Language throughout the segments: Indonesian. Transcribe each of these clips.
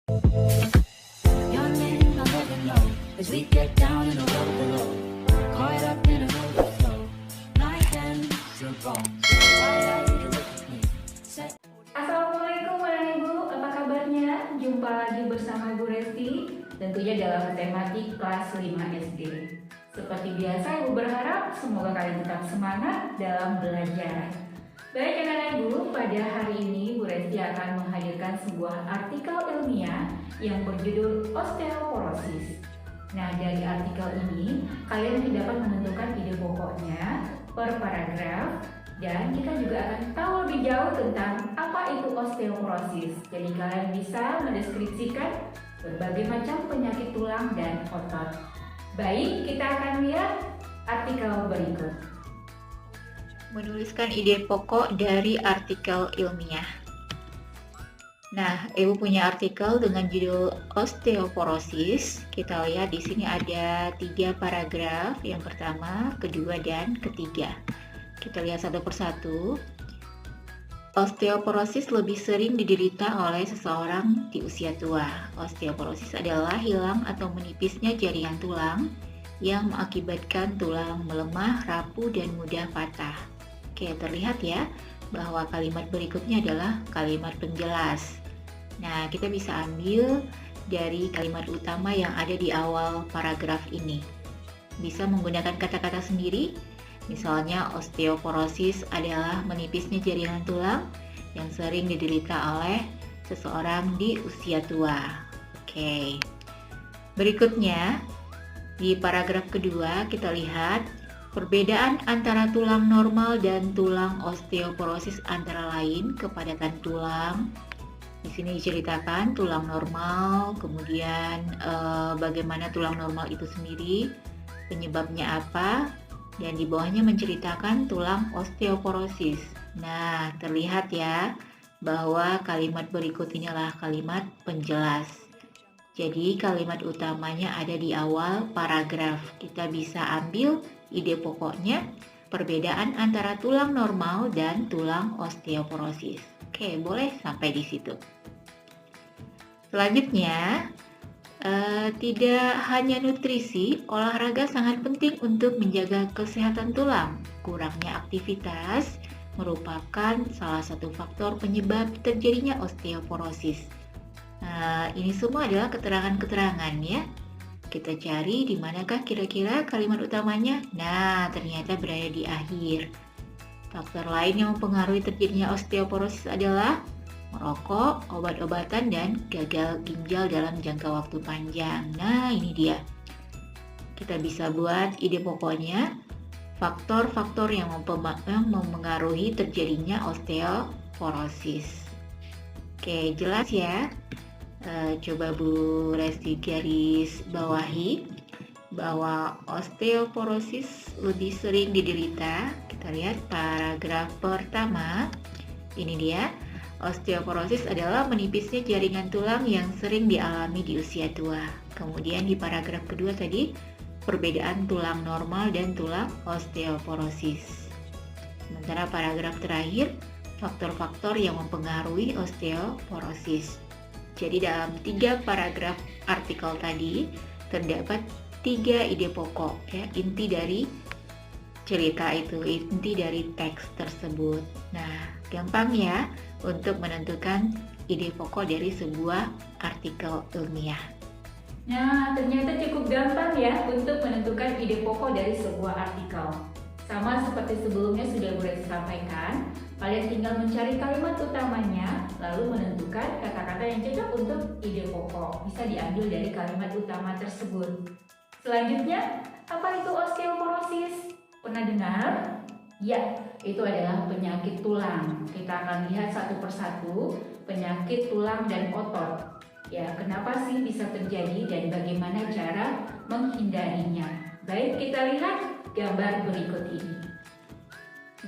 Your name, I never know. As we get down and roll below, caught up in a overflow. Night ends your bones. Why are you look at me? Say. Assalamualaikum Bapak Ibu, apa kabarnya? Jumpa lagi bersama Bu Resti, tentunya dalam tematik kelas 5 SD. Seperti biasa, Ibu berharap semoga kalian tetap semangat dalam belajar. Baik anak-anak Ibu, pada hari ini Bu Resti akan menghadirkan sebuah artikel ilmiah yang berjudul osteoporosis. Nah, dari artikel ini, kalian dapat menentukan ide pokoknya per paragraf, dan kita juga akan tahu lebih jauh tentang apa itu osteoporosis. Jadi kalian bisa mendeskripsikan berbagai macam penyakit tulang dan otot. Baik, kita akan lihat artikel berikut. Menuliskan ide pokok dari artikel ilmiah. Nah, Ibu punya artikel dengan judul osteoporosis. Kita lihat di sini ada 3 paragraf, yang pertama, kedua, dan ketiga. Kita lihat satu persatu. Osteoporosis lebih sering diderita oleh seseorang di usia tua. Osteoporosis adalah hilang atau menipisnya jaringan tulang yang mengakibatkan tulang melemah, rapuh, dan mudah patah. Oke, terlihat ya bahwa kalimat berikutnya adalah kalimat penjelas. Nah, kita bisa ambil dari kalimat utama yang ada di awal paragraf ini. Bisa menggunakan kata-kata sendiri. Misalnya, osteoporosis adalah menipisnya jaringan tulang yang sering diderita oleh seseorang di usia tua. Oke. Berikutnya, di paragraf kedua kita lihat perbedaan antara tulang normal dan tulang osteoporosis antara lain kepadatan tulang. Di sini diceritakan tulang normal, kemudian bagaimana tulang normal itu sendiri, penyebabnya apa, dan di bawahnya menceritakan tulang osteoporosis. Nah, terlihat ya bahwa kalimat berikut inilah kalimat penjelas. Jadi kalimat utamanya ada di awal paragraf. Kita bisa ambil ide pokoknya, perbedaan antara tulang normal dan tulang osteoporosis. Oke, boleh sampai di situ. Selanjutnya, tidak hanya nutrisi, olahraga sangat penting untuk menjaga kesehatan tulang. Kurangnya aktivitas merupakan salah satu faktor penyebab terjadinya osteoporosis. Nah, ini semua adalah keterangan-keterangan ya. Kita cari di manakah kira-kira kalimat utamanya. Nah, ternyata berada di akhir. Faktor lain yang mempengaruhi terjadinya osteoporosis adalah merokok, obat-obatan, dan gagal ginjal dalam jangka waktu panjang. Nah, ini dia. Kita bisa buat ide pokoknya, faktor-faktor yang mempengaruhi terjadinya osteoporosis. Oke, jelas ya. Coba Bu Resti garis bawahi bahwa osteoporosis lebih sering diderita. Kita lihat paragraf pertama. Ini dia. Osteoporosis adalah menipisnya jaringan tulang yang sering dialami di usia tua. Kemudian di paragraf kedua tadi, perbedaan tulang normal dan tulang osteoporosis. Sementara paragraf terakhir, faktor-faktor yang mempengaruhi osteoporosis. Jadi dalam 3 paragraf artikel tadi terdapat 3 ide pokok ya, inti dari cerita itu, inti dari teks tersebut. Nah, gampang ya untuk menentukan ide pokok dari sebuah artikel ilmiah. Nah, ternyata cukup gampang ya untuk menentukan ide pokok dari sebuah artikel. Sama seperti sebelumnya sudah Bu Resti sampaikan, kalian tinggal mencari kalimat utamanya, lalu menentukan kata-kata yang cocok untuk ide pokok. Bisa diambil dari kalimat utama tersebut. Selanjutnya, apa itu osteoporosis? Pernah dengar? Ya, itu adalah penyakit tulang. Kita akan lihat satu persatu penyakit tulang dan otot. Ya, kenapa sih bisa terjadi dan bagaimana cara menghindarinya? Baik, kita lihat gambar berikut ini.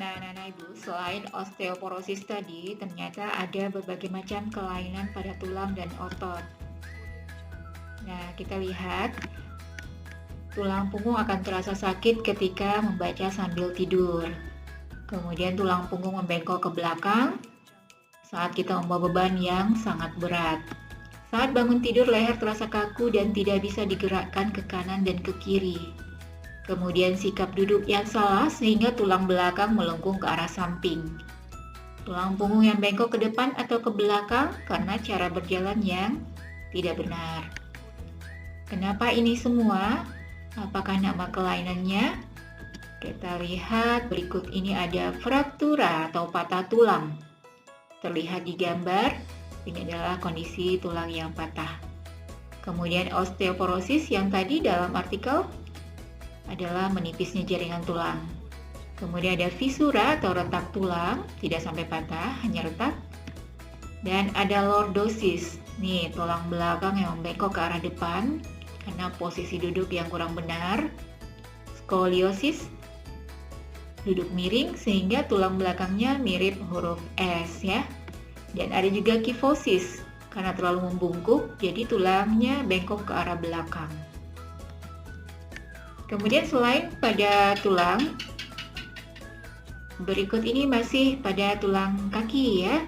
Nah, Ibu, selain osteoporosis tadi, ternyata ada berbagai macam kelainan pada tulang dan otot. Nah, kita lihat tulang punggung akan terasa sakit ketika membaca sambil tidur. Kemudian tulang punggung membengkok ke belakang saat kita membawa beban yang sangat berat. Saat bangun tidur, leher terasa kaku dan tidak bisa digerakkan ke kanan dan ke kiri. Kemudian sikap duduk yang salah sehingga tulang belakang melengkung ke arah samping. Tulang punggung yang bengkok ke depan atau ke belakang karena cara berjalan yang tidak benar. Kenapa ini semua? Apakah nama kelainannya? Kita lihat berikut ini ada fraktura atau patah tulang. Terlihat di gambar, ini adalah kondisi tulang yang patah. Kemudian osteoporosis yang tadi dalam artikel adalah menipisnya jaringan tulang. Kemudian ada fisura atau retak tulang, tidak sampai patah, hanya retak. Dan ada lordosis, nih tulang belakang yang membengkok ke arah depan karena posisi duduk yang kurang benar. Skoliosis, duduk miring sehingga tulang belakangnya mirip huruf S ya. Dan ada juga kifosis, karena terlalu membungkuk jadi tulangnya bengkok ke arah belakang. Kemudian selain pada tulang, berikut ini masih pada tulang kaki ya,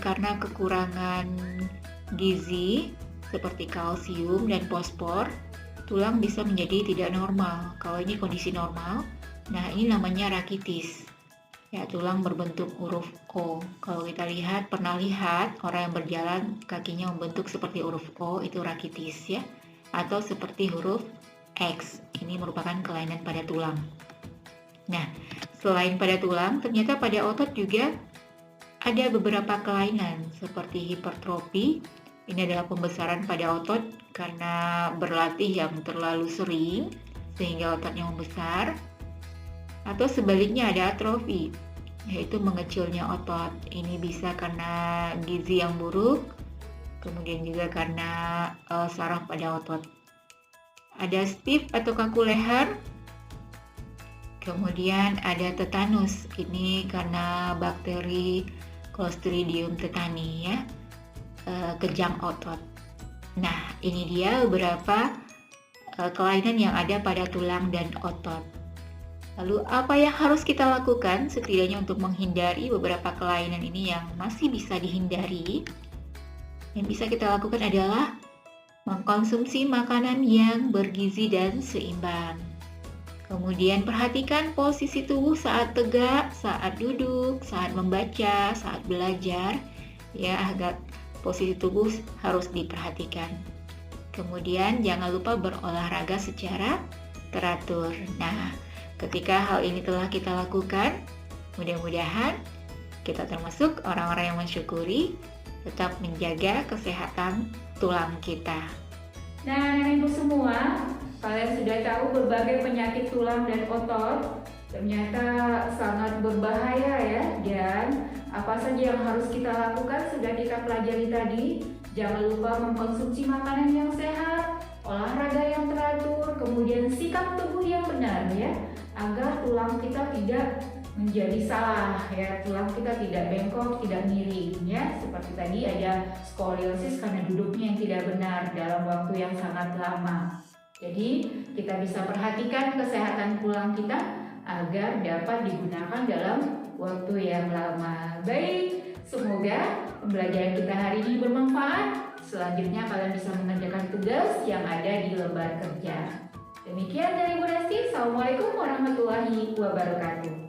karena kekurangan gizi seperti kalsium dan fosfor, tulang bisa menjadi tidak normal. Kalau ini kondisi normal, nah ini namanya rakitis. Ya, tulang berbentuk huruf O. Kalau kita pernah lihat orang yang berjalan kakinya membentuk seperti huruf O, itu rakitis ya. Atau seperti huruf X, ini merupakan kelainan pada tulang. Nah, selain pada tulang, ternyata pada otot juga ada beberapa kelainan seperti hipertrofi. Ini adalah pembesaran pada otot karena berlatih yang terlalu sering sehingga ototnya membesar. Atau sebaliknya ada atrofi, yaitu mengecilnya otot. Ini bisa karena gizi yang buruk, kemudian juga karena saraf pada otot. Ada stiff atau kaku leher, kemudian ada tetanus. Ini karena bakteri Clostridium tetani ya, kejang otot. Nah, ini dia beberapa kelainan yang ada pada tulang dan otot. Lalu apa yang harus kita lakukan setidaknya untuk menghindari beberapa kelainan ini yang masih bisa dihindari? Yang bisa kita lakukan adalah mengkonsumsi makanan yang bergizi dan seimbang. Kemudian perhatikan posisi tubuh saat tegak, saat duduk, saat membaca, saat belajar, ya agar posisi tubuh harus diperhatikan. Kemudian jangan lupa berolahraga secara teratur. Nah, ketika hal ini telah kita lakukan, mudah-mudahan kita termasuk orang-orang yang mensyukuri, tetap menjaga kesehatan tulang kita. Nah, Nenek Ibu semua, kalian sudah tahu berbagai penyakit tulang dan otot ternyata sangat berbahaya ya. Dan apa saja yang harus kita lakukan sudah kita pelajari tadi. Jangan lupa mengkonsumsi makanan yang sehat, olahraga yang teratur, kemudian sikap tubuh yang benar ya, agar tulang kita tidak menjadi salah ya, tulang kita tidak bengkok, tidak miring ya. Seperti tadi ada skoliosis karena duduknya yang tidak benar dalam waktu yang sangat lama. Jadi kita bisa perhatikan kesehatan tulang kita agar dapat digunakan dalam waktu yang lama. Baik, semoga pembelajaran kita hari ini bermanfaat. Selanjutnya kalian bisa mengerjakan tugas yang ada di lembar kerja. Demikian dari Bu Resti. Assalamualaikum warahmatullahi wabarakatuh.